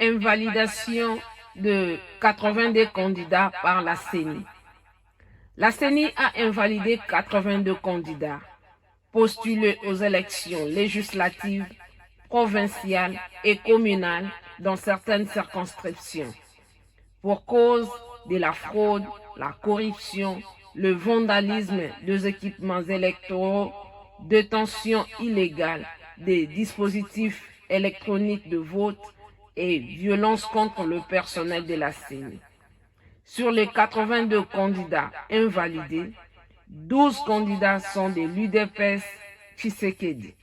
Invalidation de 82 candidats par la CENI. La CENI a invalidé 82 candidats postulés aux élections législatives, provinciales et communales dans certaines circonscriptions pour cause de la fraude, la corruption, le vandalisme des équipements électoraux, détention illégale des dispositifs électroniques de vote et violence contre le personnel de la CENI. Sur les 82 candidats invalidés, 12 candidats sont de l'UDPS Tshisekedi.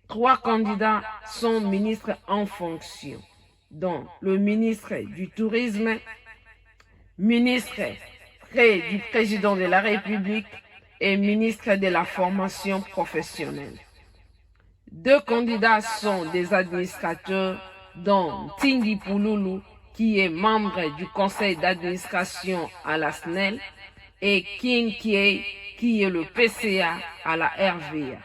3 candidats sont ministres en fonction, dont le ministre du Tourisme, ministre près du président de la République et ministre de la formation professionnelle. 2 candidats sont des administrateurs, dont Tingi Pouloulou, qui est membre du conseil d'administration à la SNEL, et King Kiei, qui est le PCA à la RVA.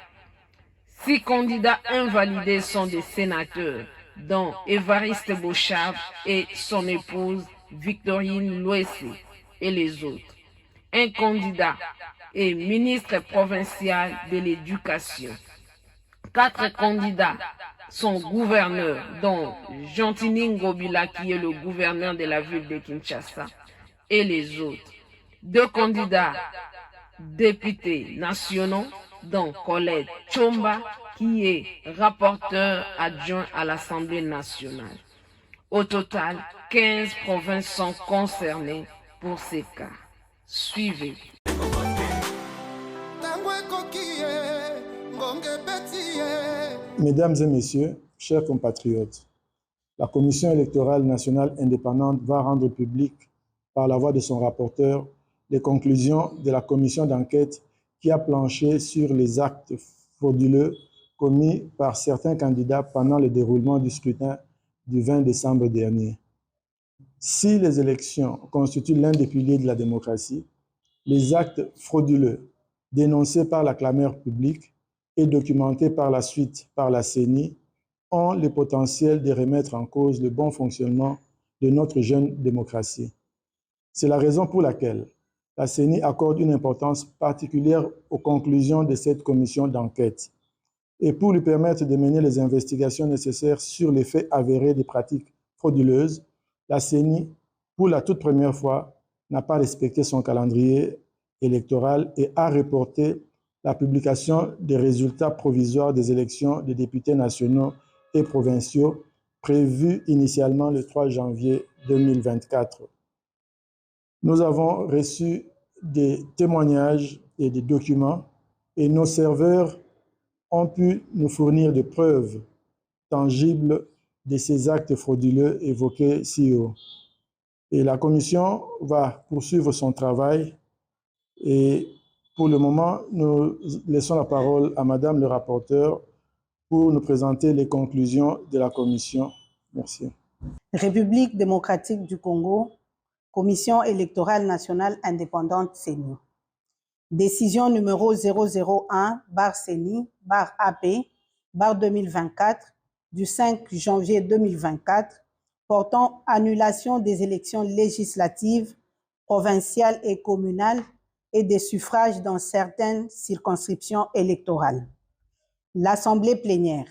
6 candidats invalidés sont des sénateurs, dont Évariste Bochab et son épouse Victorine Loessé et les autres. Un candidat est ministre provincial de l'Éducation. 4 candidats sont gouverneurs, dont Gentini Ngobila, qui est le gouverneur de la ville de Kinshasa, et les autres. 2 candidats députés nationaux, dont Colette Chomba, qui est rapporteur adjoint à l'Assemblée nationale. Au total, 15 provinces sont concernées pour ces cas. Suivez. Mesdames et messieurs, chers compatriotes, la Commission électorale nationale indépendante va rendre public, par la voix de son rapporteur, les conclusions de la commission d'enquête qui a planché sur les actes frauduleux commis par certains candidats pendant le déroulement du scrutin du 20 décembre dernier. Si les élections constituent l'un des piliers de la démocratie, les actes frauduleux dénoncés par la clameur publique et documentés par la suite par la CENI ont le potentiel de remettre en cause le bon fonctionnement de notre jeune démocratie. C'est la raison pour laquelle la CENI accorde une importance particulière aux conclusions de cette commission d'enquête. Et pour lui permettre de mener les investigations nécessaires sur les faits avérés des pratiques frauduleuses, la CENI, pour la toute première fois, n'a pas respecté son calendrier électoral et a reporté la publication des résultats provisoires des élections des députés nationaux et provinciaux prévues initialement le 3 janvier 2024. Nous avons reçu des témoignages et des documents et nos serveurs ont pu nous fournir des preuves tangibles de ces actes frauduleux évoqués ci haut. Et la commission va poursuivre son travail et pour le moment, nous laissons la parole à Madame le rapporteur pour nous présenter les conclusions de la commission. Merci. République démocratique du Congo, Commission électorale nationale indépendante CENI. Décision numéro 001-CENI-AP-2024 du 5 janvier 2024 portant annulation des élections législatives, provinciales et communales et des suffrages dans certaines circonscriptions électorales. L'Assemblée plénière,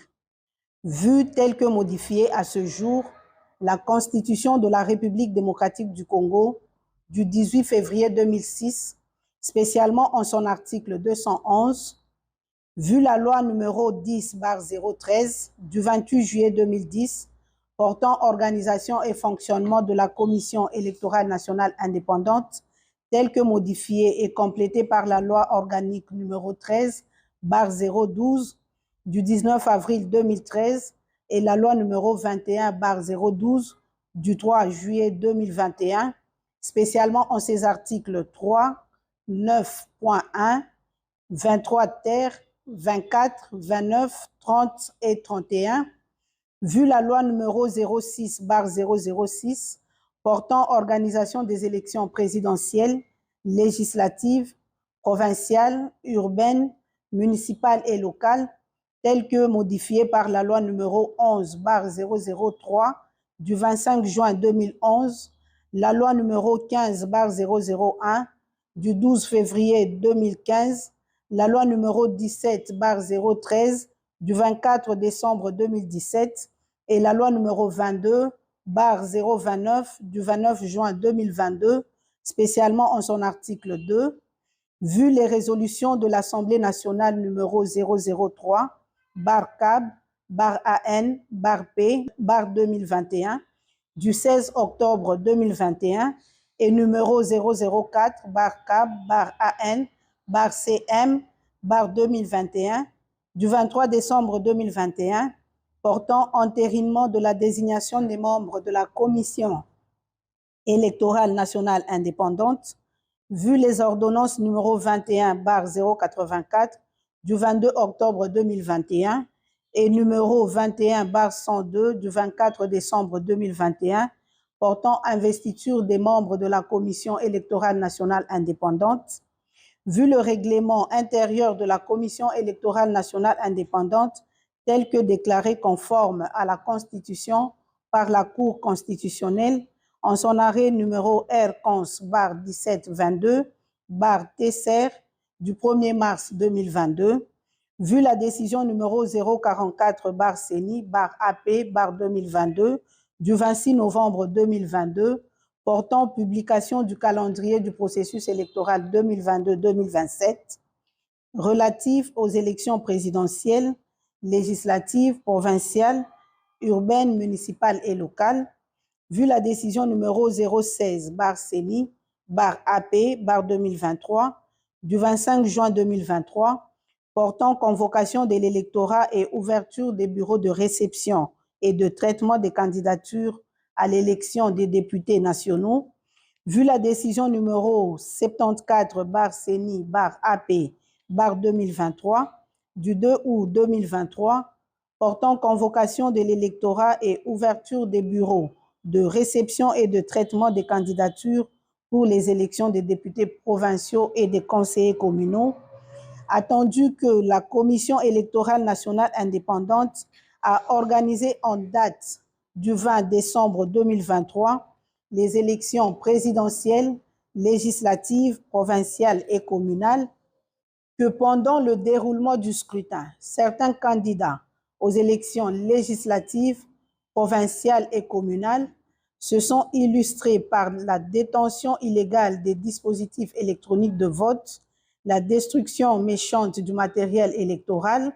vue telle que modifiée à ce jour, la Constitution de la République démocratique du Congo du 18 février 2006, spécialement en son article 211, vu la loi numéro 10/013 du 28 juillet 2010 portant organisation et fonctionnement de la Commission électorale nationale indépendante, telle que modifiée et complétée par la loi organique numéro 13/012 du 19 avril 2013 et la loi numéro 21/012 du 3 juillet 2021, spécialement en ses articles 3, 9.1, 23 ter, 24, 29, 30 et 31, vu la loi numéro 06/006 portant organisation des élections présidentielles, législatives, provinciales, urbaines, municipales et locales, telle que modifiée par la loi numéro 11/003 du 25 juin 2011, la loi numéro 15/001 du 12 février 2015, la loi numéro 17/013 du 24 décembre 2017 et la loi numéro 22/029 du 29 juin 2022, spécialement en son article 2, vu les résolutions de l'Assemblée nationale numéro 003/CAB/AN/P/2021 du 16 octobre 2021 et numéro 004/CAB/AN/CM/2021 du 23 décembre 2021 portant entérinement de la désignation des membres de la Commission électorale nationale indépendante, vu les ordonnances numéro 21/084 du 22 octobre 2021 et numéro 21/102 du 24 décembre 2021 portant investiture des membres de la Commission électorale nationale indépendante, vu le règlement intérieur de la Commission électorale nationale indépendante tel que déclaré conforme à la Constitution par la Cour constitutionnelle en son arrêt numéro R-1722/TSER du 1er mars 2022, vu la décision numéro 044/CENI/AP/2022 du 26 novembre 2022 portant publication du calendrier du processus électoral 2022-2027 relatif aux élections présidentielles, législatives, provinciales, urbaines, municipales et locales, vu la décision numéro 016/CENI/AP/2023 du 25 juin 2023 portant convocation de l'électorat et ouverture des bureaux de réception et de traitement des candidatures à l'élection des députés nationaux, vu la décision numéro 74/CENI/AP/2023 du 2 août 2023 portant convocation de l'électorat et ouverture des bureaux de réception et de traitement des candidatures pour les élections des députés provinciaux et des conseillers communaux, attendu que la Commission électorale nationale indépendante a organisé en date du 20 décembre 2023 les élections présidentielles, législatives, provinciales et communales, que pendant le déroulement du scrutin, certains candidats aux élections législatives, provinciales et communales se sont illustrés par la détention illégale des dispositifs électroniques de vote, la destruction méchante du matériel électoral,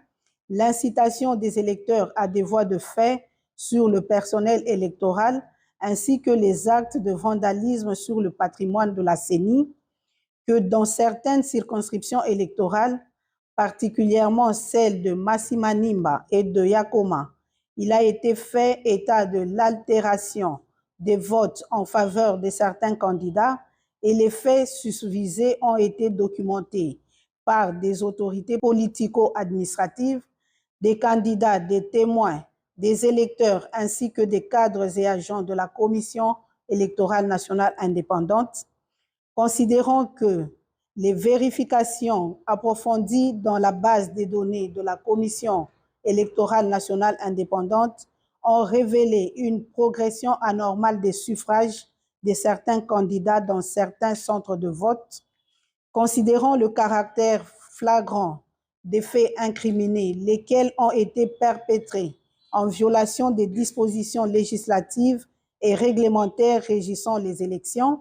l'incitation des électeurs à des voies de fait sur le personnel électoral, ainsi que les actes de vandalisme sur le patrimoine de la CENI, que dans certaines circonscriptions électorales, particulièrement celles de Massimanimba et de Yakoma, il a été fait état de l'altération des votes en faveur de certains candidats et les faits susvisés ont été documentés par des autorités politico-administratives, des candidats, des témoins, des électeurs ainsi que des cadres et agents de la Commission électorale nationale indépendante. Considérant que les vérifications approfondies dans la base des données de la Commission électorale nationale indépendante ont révélé une progression anormale des suffrages de certains candidats dans certains centres de vote, considérant le caractère flagrant des faits incriminés, lesquels ont été perpétrés en violation des dispositions législatives et réglementaires régissant les élections,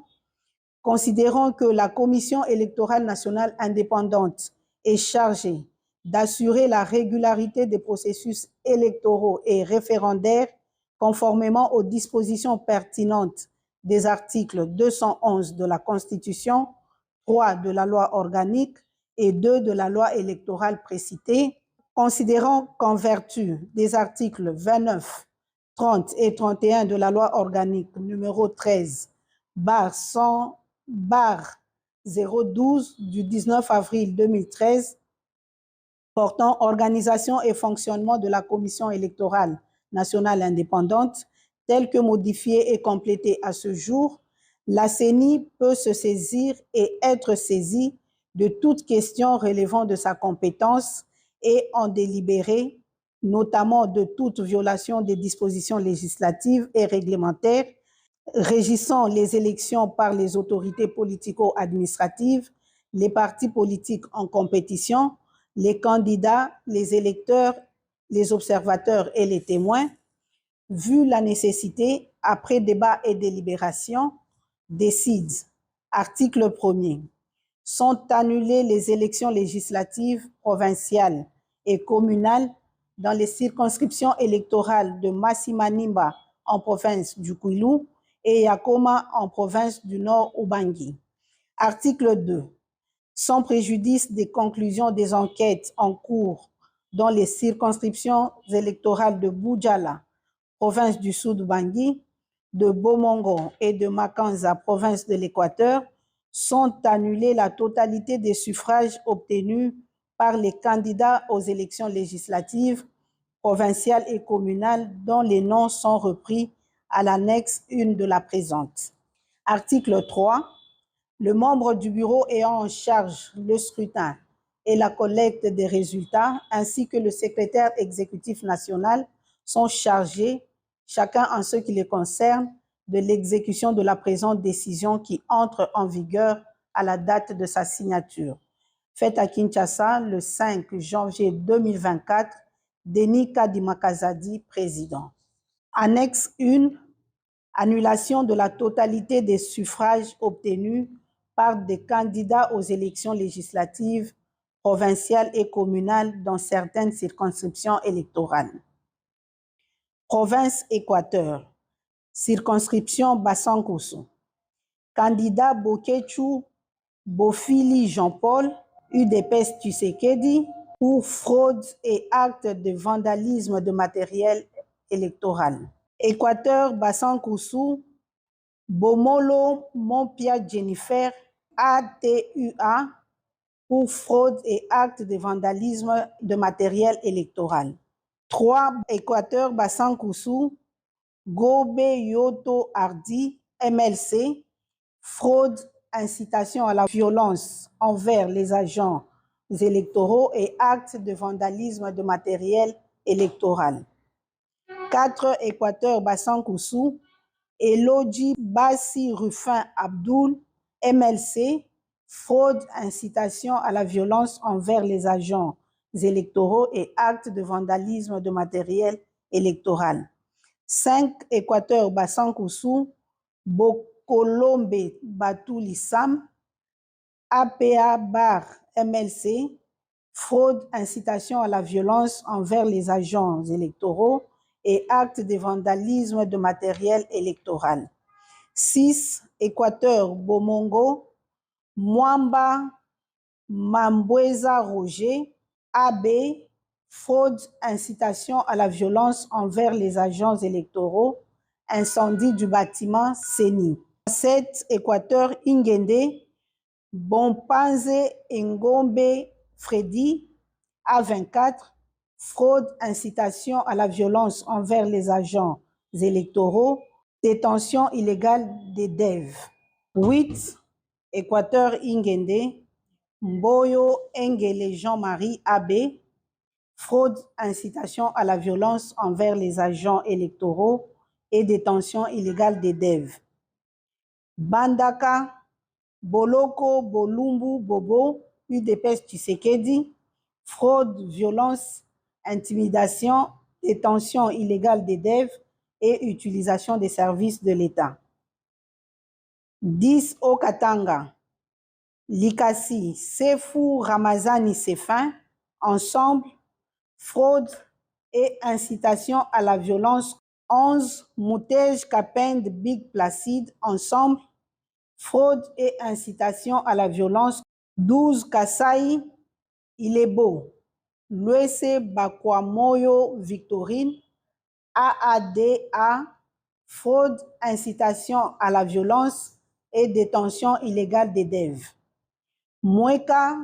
considérant que la Commission électorale nationale indépendante est chargée d'assurer la régularité des processus électoraux et référendaires conformément aux dispositions pertinentes des articles 211 de la Constitution, 3 de la loi organique et 2 de la loi électorale précitée, considérant qu'en vertu des articles 29, 30 et 31 de la loi organique numéro 13/100/012 du 19 avril 2013 portant organisation et fonctionnement de la Commission électorale nationale indépendante, telle que modifiée et complétée à ce jour, la CENI peut se saisir et être saisie de toute question relevant de sa compétence et en délibérer notamment de toute violation des dispositions législatives et réglementaires régissant les élections par les autorités politico-administratives, les partis politiques en compétition, les candidats, les électeurs, les observateurs et les témoins, vu la nécessité, après débat et délibération, décide, article 1er, sont annulées les élections législatives provinciales et communales dans les circonscriptions électorales de Massimanimba en province du Kwilu et Yakoma en province du Nord Ubangi. Article 2. Sans préjudice des conclusions des enquêtes en cours dans les circonscriptions électorales de Boudjala, province du Sud Ubangi, de Bomongo et de Makanza, province de l'Équateur, sont annulés la totalité des suffrages obtenus par les candidats aux élections législatives, provinciales et communales dont les noms sont repris à l'annexe 1 de la présente. Article 3. Le membre du bureau ayant en charge le scrutin et la collecte des résultats, ainsi que le secrétaire exécutif national, sont chargés, chacun en ce qui les concerne, de l'exécution de la présente décision qui entre en vigueur à la date de sa signature. Faite à Kinshasa le 5 janvier 2024, Denis Kadimakazadi, président. Annexe 1. Annulation de la totalité des suffrages obtenus par des candidats aux élections législatives, provinciales et communales dans certaines circonscriptions électorales. Province Équateur. Circonscription Bassankosso. Candidat Bokechu Bofili Jean-Paul, UDPS Tshisekedi, pour fraude et actes de vandalisme de matériel électoral. Équateur Bassankosso, Bomolo Mompia Jennifer, ATUA, pour fraude et actes de vandalisme de matériel électoral. 3. Équateur Bassankosso, Gobe Yoto Hardy, MLC, fraude, incitation à la violence envers les agents électoraux et actes de vandalisme de matériel électoral. 4. Équateur Bassankosso, Elodji Bassi Rufin Abdoul, MLC, fraude, incitation à la violence envers les agents électoraux et actes de vandalisme de matériel électoral. 5. Équateur Bassankosso, Bokolombe Batouli Sam, APA Bar MLC, fraude, incitation à la violence envers les agents électoraux et actes de vandalisme de matériel électoral. 6. Équateur Bomongo, Mwamba Mambweza Roger, AB, fraude, incitation à la violence envers les agents électoraux, incendie du bâtiment CENI. 7. Équateur Ingende, Bompanze Ngombe Freddy, A24, fraude, incitation à la violence envers les agents électoraux, détention illégale des DEV. 8. Équateur Ingende, Mboyo Engele Jean-Marie AB, fraude, incitation à la violence envers les agents électoraux et détention illégale des DEV. Bandaka Boloko Bolumbu Bobo, UDPS Tshisekedi, fraude, violence, intimidation, détention illégale des DEV et utilisation des services de l'État. 10. Okatanga, Likasi, Sefou Ramazani Sefin, ensemble, fraude et incitation à la violence. 11. Moutej Kapend Big Placide, ensemble, fraude et incitation à la violence. 12. Kasai Ilebo, Luese Bakwamoyo Victorine, AADA, fraude, incitation à la violence et détention illégale des DEV. Mweka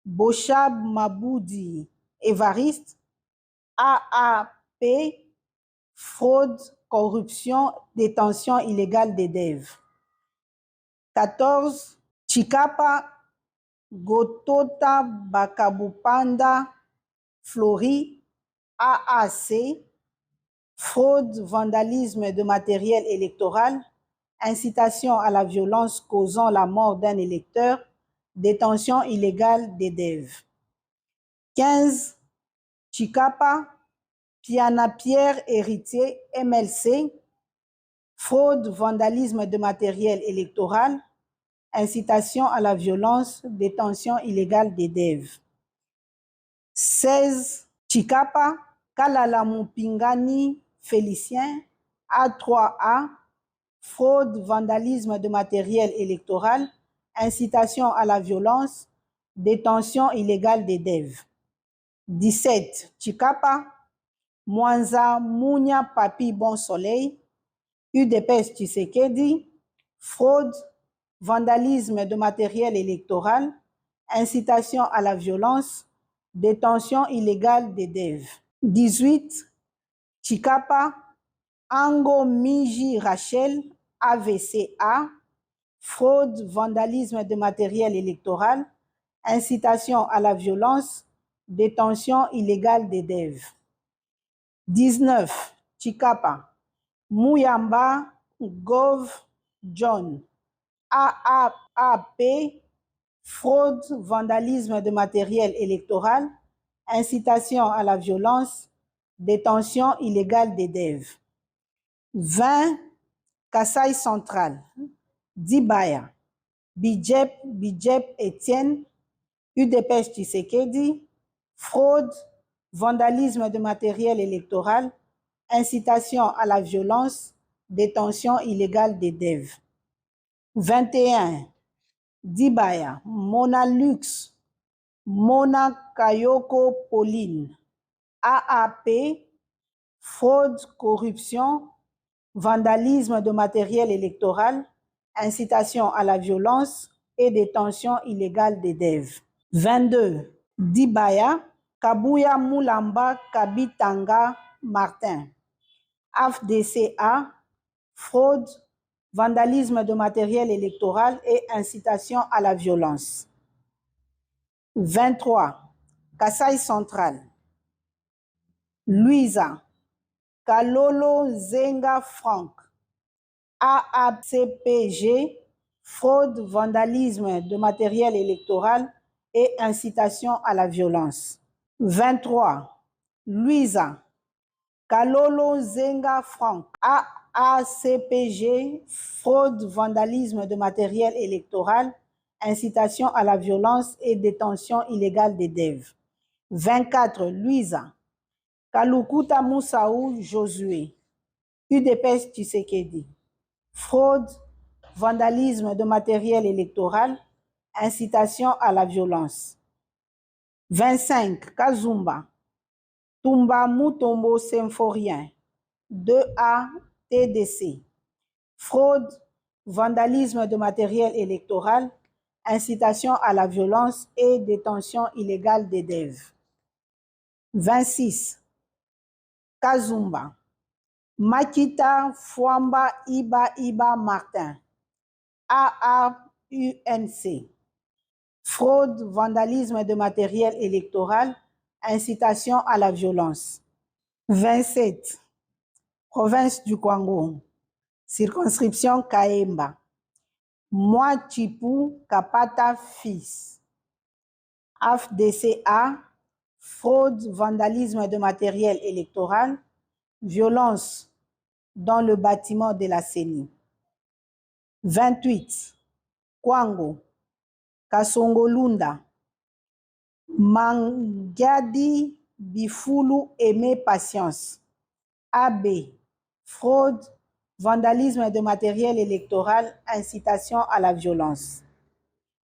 Boshab Maboudi Évariste, AAP, fraude, corruption, détention illégale des DEV. 14. Chikapa Gotota Bakabupanda Flori, AAC, fraude, vandalisme de matériel électoral, incitation à la violence causant la mort d'un électeur, détention illégale des DEV. 15. Chikapa, Piana Pierre Héritier, MLC, fraude, vandalisme de matériel électoral, incitation à la violence, détention illégale des DEV. 16. Chikapa, Kalala Mupingani Félicien, A3A, fraude, vandalisme de matériel électoral, incitation à la violence, détention illégale des DEV. 17. Chikapa, Mwanza Mounia Papi Bon Soleil, UDPS Tshisekedi, fraude, vandalisme de matériel électoral, incitation à la violence, détention illégale des DEV. 18. Chikapa, Ango Miji Rachel, AVCA, fraude, vandalisme de matériel électoral, incitation à la violence, détention illégale des DEV. 19. Chikapa, Mouyamba Gov John, AAP, fraude, vandalisme de matériel électoral, incitation à la violence, détention illégale des DEV. 20. Kasaï Central, Dibaya, Bidjep Etienne, UDPS Tshisekedi, fraude, vandalisme de matériel électoral, incitation à la violence, détention illégale des DEV. 21. Dibaya, Mona Lux, Mona Kayoko Pauline, AAP, fraude, corruption, vandalisme de matériel électoral, incitation à la violence et détention illégale des DEV. 22. Dibaya, Kabuya Moulamba Kabitanga Martin, AFDCA, fraude, vandalisme de matériel électoral et incitation à la violence. 23. Kasaï Central, Louisa, Kalolo Zenga Franck, AACPG, fraude, vandalisme de matériel électoral et incitation à la violence. 23. Louisa, Kalolo Zenga Franck, AACPG, fraude, vandalisme de matériel électoral, incitation à la violence et détention illégale des DEV. 24. Louisa, Kalukuta Moussaou Josué, UDPS Tshisekedi, fraude, vandalisme de matériel électoral, incitation à la violence. 25. Kazumba, Tumba Mutombo Symphorien, 2A TDC, fraude, vandalisme de matériel électoral, incitation à la violence et détention illégale des DEV. 26. Kazumba, Makita Fwamba Iba Martin, AAUNC, fraude, vandalisme de matériel électoral, incitation à la violence. 27. Province du Kwango, circonscription Kaemba, Mwachipu Kapata Fils, AFDCA, fraude, vandalisme de matériel électoral, violence dans le bâtiment de la CENI. 28. Kwango, Kasongolunda, Mangiadi Bifulu Aimé Patience, AB, fraude, vandalisme de matériel électoral, incitation à la violence.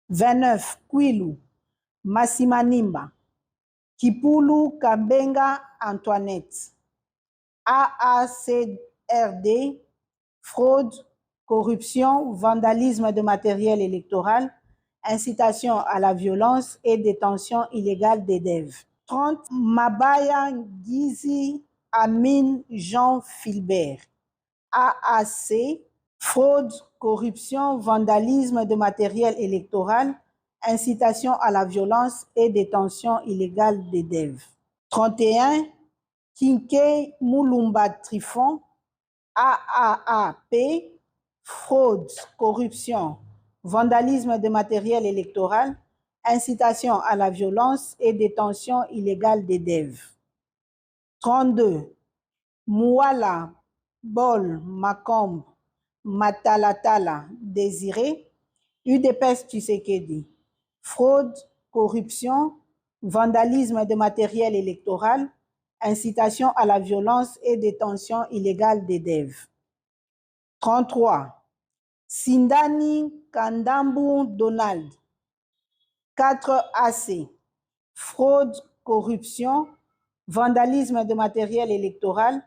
29. Kwilu, Massimanimba, Kipulu Kambenga Antoinette, AACRD, fraude, corruption, vandalisme de matériel électoral, incitation à la violence et détention illégale des DEV. 30. Mabaya Gizi Amin Jean Philbert, AAC, fraude, corruption, vandalisme de matériel électoral, incitation à la violence et détention illégale des DEV. 31. Kinkei Moulumba Trifon, AAAP, fraude, corruption, vandalisme de matériel électoral, incitation à la violence et détention illégale des DEV. 32. Mouala Bol Makombe Matalatala Désiré, UDPS Tshisekedi, fraude, corruption, vandalisme de matériel électoral, incitation à la violence et détention illégale des DEV. 33. Sindani Kandambu Donald, 4AC, fraude, corruption, vandalisme de matériel électoral,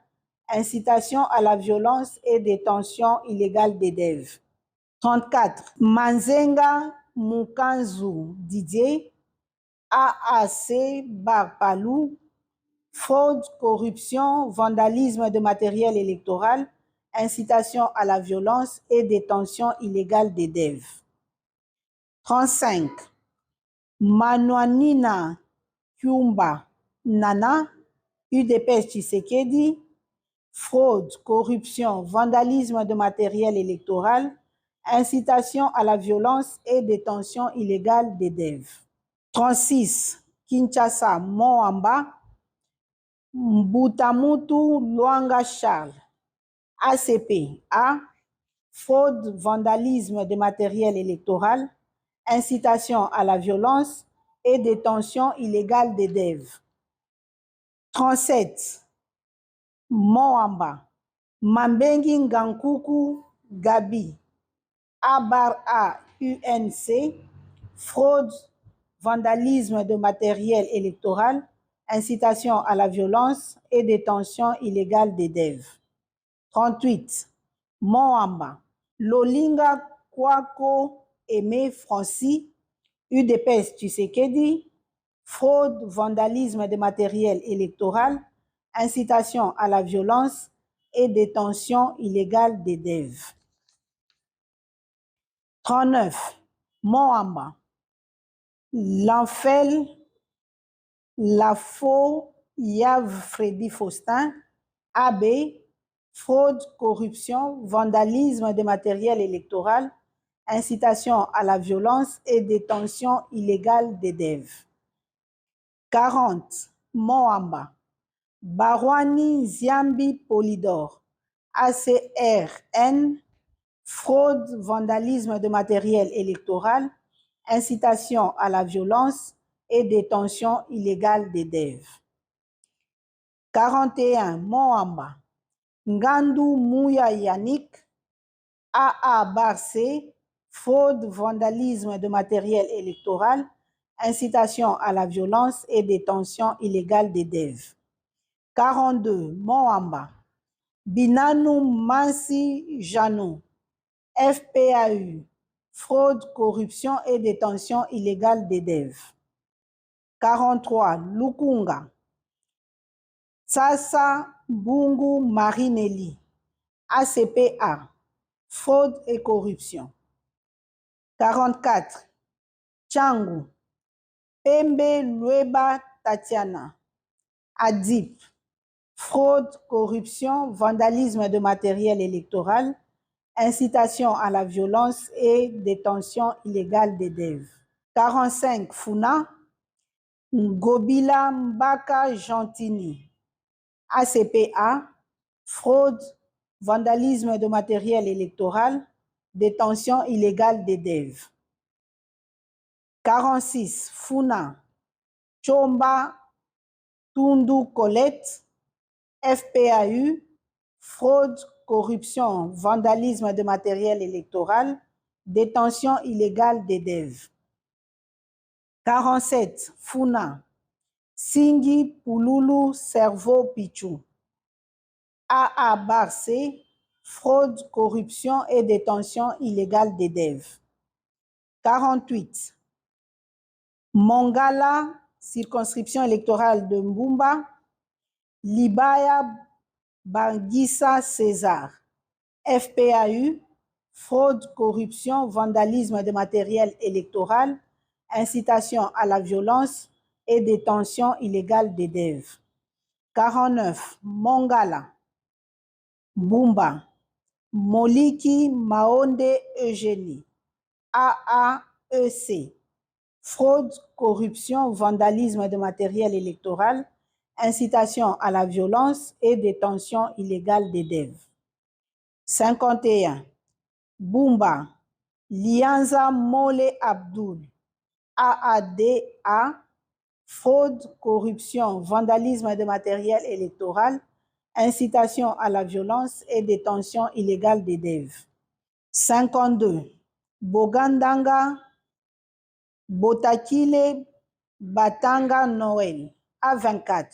incitation à la violence et détention illégale des DEV. 34. Manzenga Mukanzu Didier, AAC Barpalou, fraude, corruption, vandalisme de matériel électoral, incitation à la violence et détention illégale des DEV. 35. Manouanina Kyumba Nana, UDPS Tshisekedi, fraude, corruption, vandalisme de matériel électoral, incitation à la violence et détention illégale des DEV. 36. Kinshasa Moamba, Mbutamutu Luanga Charles, ACP A, fraude, vandalisme de matériel électoral, incitation à la violence et détention illégale des DEV. 37. Moamba, Mambengi Ngankuku Gabi, Abar-A UNC, fraude, vandalisme de matériel électoral, incitation à la violence et détention illégale des DEV. 38. Moamba, Lolinga Kwako Aimé Francis, UDPS Tshisekedi, fraude, vandalisme de matériel électoral, incitation à la violence et détention illégale des DEV. 39. Moamba, L'Enfel, Lafo Yav Freddy Faustin, AB, fraude, corruption, vandalisme de matériel électoral, incitation à la violence et détention illégale des DEV. 40. Moamba, Barwani Ziambi Polydor, ACRN, fraude, vandalisme de matériel électoral, incitation à la violence et détention illégale des DEV. 41. Moamba, Ngandu Mouya Yannick, AA Barcé, fraude, vandalisme de matériel électoral, incitation à la violence et détention illégale des DEV. 42. Moamba, Binanou Mansi Janou, FPAU, fraude, corruption et détention illégale des DEV. 43. Lukunga, Sasa Bungu Marinelli, ACPA, fraude et corruption. 44. Tchangu, Pembe Lueba Tatiana, ADIP, fraude, corruption, vandalisme de matériel électoral, incitation à la violence et détention illégale des DEV. 45. Funa, Ngobila Mbaka Gentini, ACPA, fraude, vandalisme de matériel électoral, détention illégale des DEV. 46. Funa, Chomba Tundu Colette, FPAU, fraude, corruption, vandalisme de matériel électoral, détention illégale des DEV. 47. Funa, Singi Pululu Cerveau Pichou, AA Barcé, fraude, corruption et détention illégale des DEV. 48. Mongala, circonscription électorale de Mbumba, Libaya Bangissa César, FPAU, fraude, corruption, vandalisme de matériel électoral, incitation à la violence et détention illégale des DEV. 49. Mongala, Bumba, Moliki Maonde Eugénie, AAEC, fraude, corruption, vandalisme de matériel électoral, incitation à la violence et détention illégale des dev. 51. Bumba, Lianza Mole Abdul, AADA, fraude, corruption, vandalisme de matériel électoral, incitation à la violence et détention illégale des dev. 52. Bogandanga, Botakile, Batanga Noël, A24.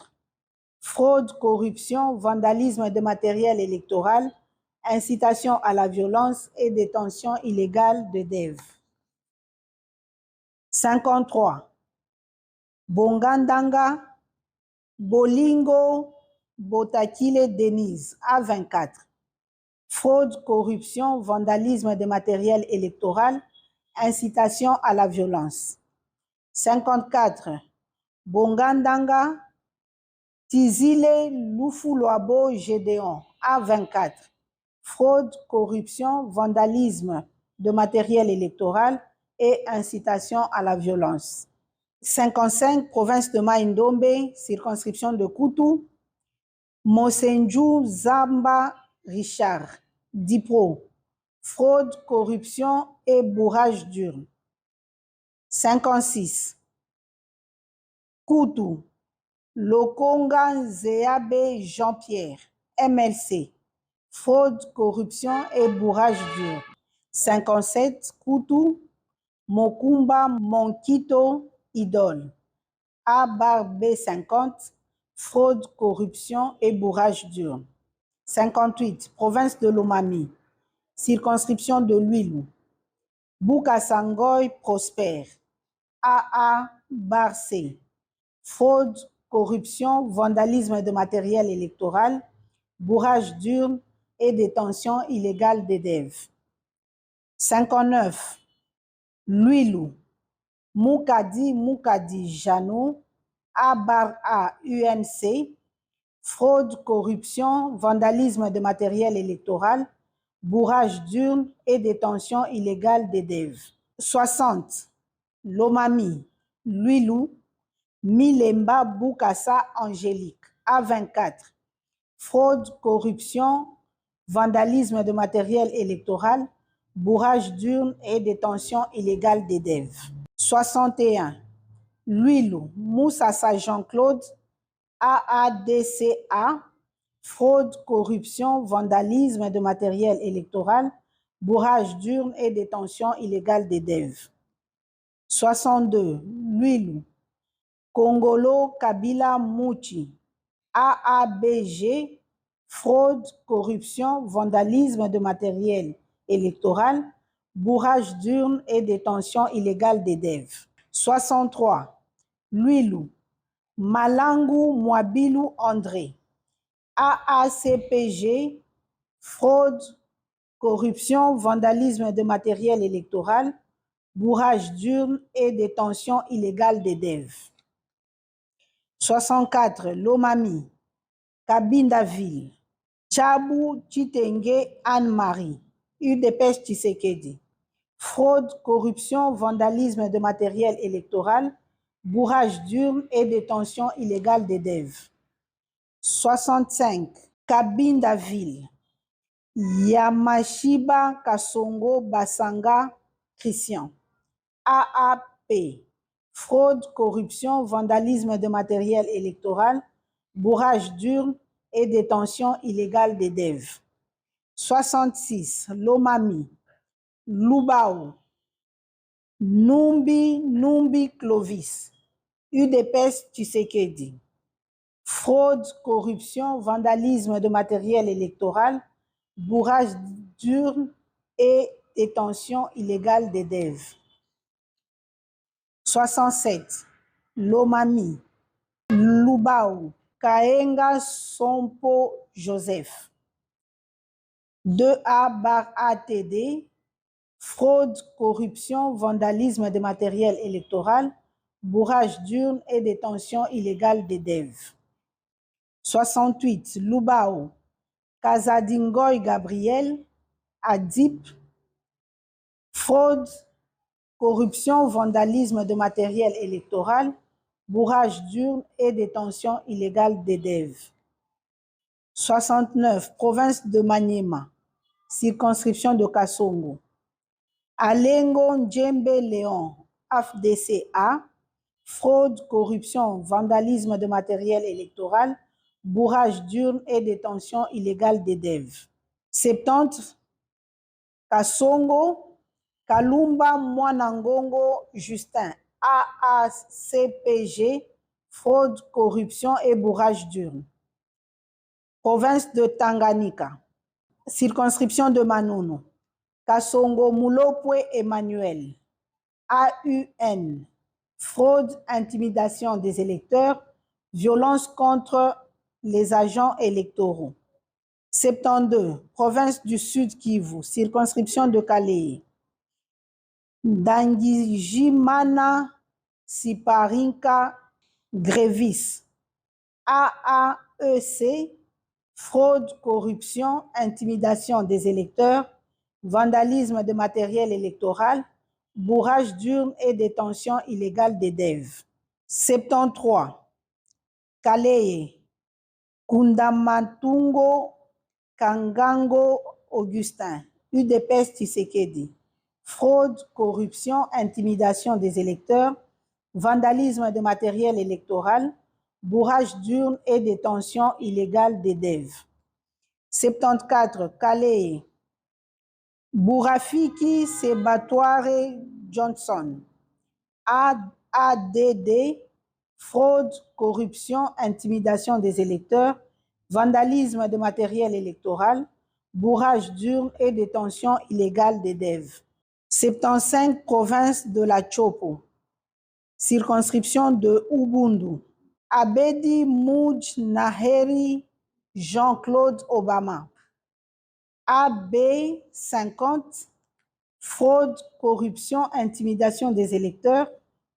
Fraude, corruption, vandalisme de matériel électoral, incitation à la violence et détention illégale de dev. 53. Bongandanga, Bolingo, Botakile Denise, A24. Fraude, corruption, vandalisme de matériel électoral, incitation à la violence. 54. Bongandanga, Tizile Lufuloabo Gédéon, A24. Fraude, corruption, vandalisme de matériel électoral et incitation à la violence. 55. Province de Maïndombe, circonscription de Koutou, Mosenju Zamba Richard, Dipro. Fraude, corruption et bourrage d'urne. 56. Koutou, Lokonga Zéabe Jean-Pierre, MLC. Fraude, corruption et bourrage d'urne. 57. Koutou, Mokumba Monkito Idole, A-B50. Fraude, corruption et bourrage d'urne. 58. Province de Lomami, circonscription de Luilou, Boukasangoy Prosper, AA-C. Fraude, corruption, vandalisme de matériel électoral, bourrage d'urne et détention illégale des dev. 59. Luilou, Moukadi Janou, A-UNC. Fraude, corruption, vandalisme de matériel électoral, bourrage d'urne et détention illégale des dev. 60. Lomami, Luilou, Milemba Boukassa Angélique, A24. Fraude, corruption, vandalisme de matériel électoral, bourrage d'urne et détention illégale des dev. 61. Luilou, Moussassa Jean-Claude, AADCA. Fraude, corruption, vandalisme de matériel électoral, bourrage d'urne et détention illégale des dev. 62. Luilou, Kongolo Kabila Mouchi, AABG. Fraude, corruption, vandalisme de matériel électoral, bourrage d'urne et détention illégale des dev. 63. Luilou, Malangu Mwabilou André, AACPG. Fraude, corruption, vandalisme de matériel électoral, bourrage d'urne et détention illégale des dev. 64. Lomami, Kabindaville, Tchabou Chitenge Anne-Marie, UDPS Tshisekedi. Fraude, corruption, vandalisme de matériel électoral, bourrage d'urne et détention illégale des dev. 65. Kabindaville, Yamashiba Kasongo Basanga Christian, AAP. Fraude, corruption, vandalisme de matériel électoral, bourrage d'urne et détention illégale des dev. 66. Lomami, Lubao, Numbi Clovis, UDPS Tshisekedi. Fraude, corruption, vandalisme de matériel électoral, bourrage d'urne et détention illégale des dev. 67. Lomami, Lubao, Kaenga Sompo Joseph, 2A-ATD. Fraude, corruption, vandalisme de matériel électoral, bourrage d'urne et détention illégale des dev. 68, Lubao, Kazadingoy Gabriel, Adip, fraude, corruption, vandalisme de matériel électoral, bourrage d'urnes et détention illégale des DEV. 69, province de Maniema, circonscription de Kasongo, Alengo Ndjembe Léon, AFDCA, fraude, corruption, vandalisme de matériel électoral, bourrage d'urnes et détention illégale des DEV. 70, Kasongo, Kalumba Mwanangongo Justin, AACPG, fraude, corruption et bourrage d'urnes. Province de Tanganyika, circonscription de Manono, Kasongo Mulopwe Emmanuel, AUN, fraude, intimidation des électeurs, violence contre les agents électoraux. 72, province du Sud Kivu, circonscription de Kalei, Dangijimana Siparinka Grévis, AAEC, fraude, corruption, intimidation des électeurs, vandalisme de matériel électoral, bourrage d'urnes et détention illégale des DEV. 73, Kaleye, Kundamatungo Kangango Augustin, UDPS Tshisekedi, fraude, corruption, intimidation des électeurs, vandalisme de matériel électoral, bourrage d'urnes et détention illégale des DEV. 74, Kaleye, Bourafiki Sebatware Johnson, ADD, fraude, corruption, intimidation des électeurs, vandalisme de matériel électoral, bourrage d'urnes et détention illégale des DEV. 75, province de la Chopo, circonscription de Ubundu, Abedi Mouj Naheri Jean-Claude Obama, AB 50, fraude, corruption, intimidation des électeurs,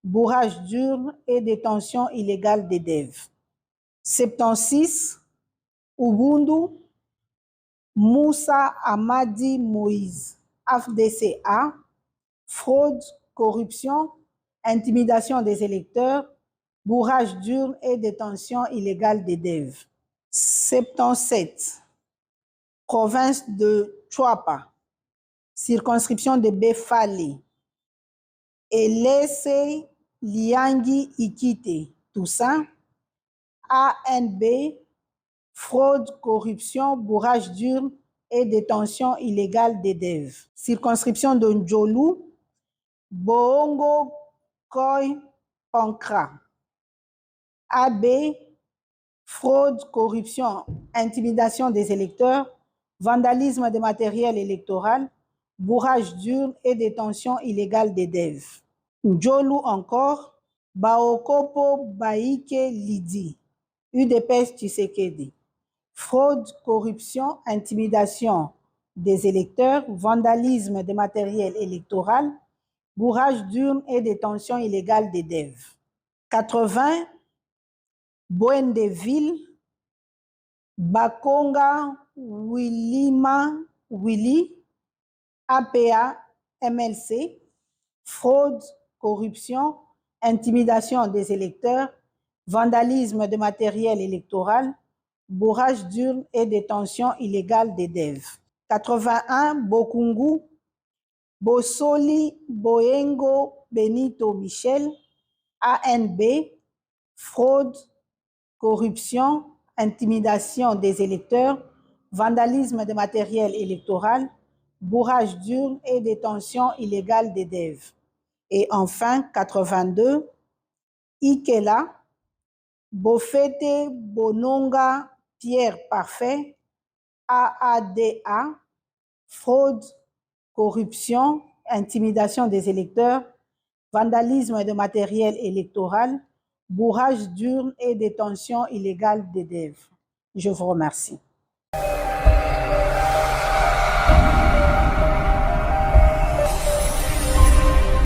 bourrage d'urnes et détention illégale des DEV. 76, Ubundu, Moussa Amadi Moïse, AFDCA, fraude, corruption, intimidation des électeurs, bourrage d'urnes et détention illégale des DEV. 77, province de Chouapa, circonscription de Befali, Elese Liangi Ikite, Toussaint, ANB, fraude, corruption, bourrage d'urnes et détention illégale des DEV. Circonscription de Ndjolu, Boongo Koy Pankra, AB, fraude, corruption, intimidation des électeurs, vandalisme de matériel électoral, bourrage d'urnes et détention illégale des DEV. Ndjolu encore, Baokopo Baike Lidi, UDPS Tshisekedi, fraude, corruption, intimidation des électeurs, vandalisme de matériel électoral, bourrage d'urnes et détention illégale des DEV. 80, Boendeville, Bakonga Willima Willy, APA MLC, fraude, corruption, intimidation des électeurs, vandalisme de matériel électoral, bourrage d'urnes et détention illégale des DEV. 81, Bokungu, Bosoli Boengo Benito Michel, ANB, fraude, corruption, intimidation des électeurs, vandalisme de matériel électoral, bourrage d'urnes et détention illégale des DEV. Et enfin, 82, Ikela, Bofete Bononga Pierre Parfait, AADA, fraude, corruption, intimidation des électeurs, vandalisme de matériel électoral, bourrage d'urnes et détention illégale des DEV. Je vous remercie.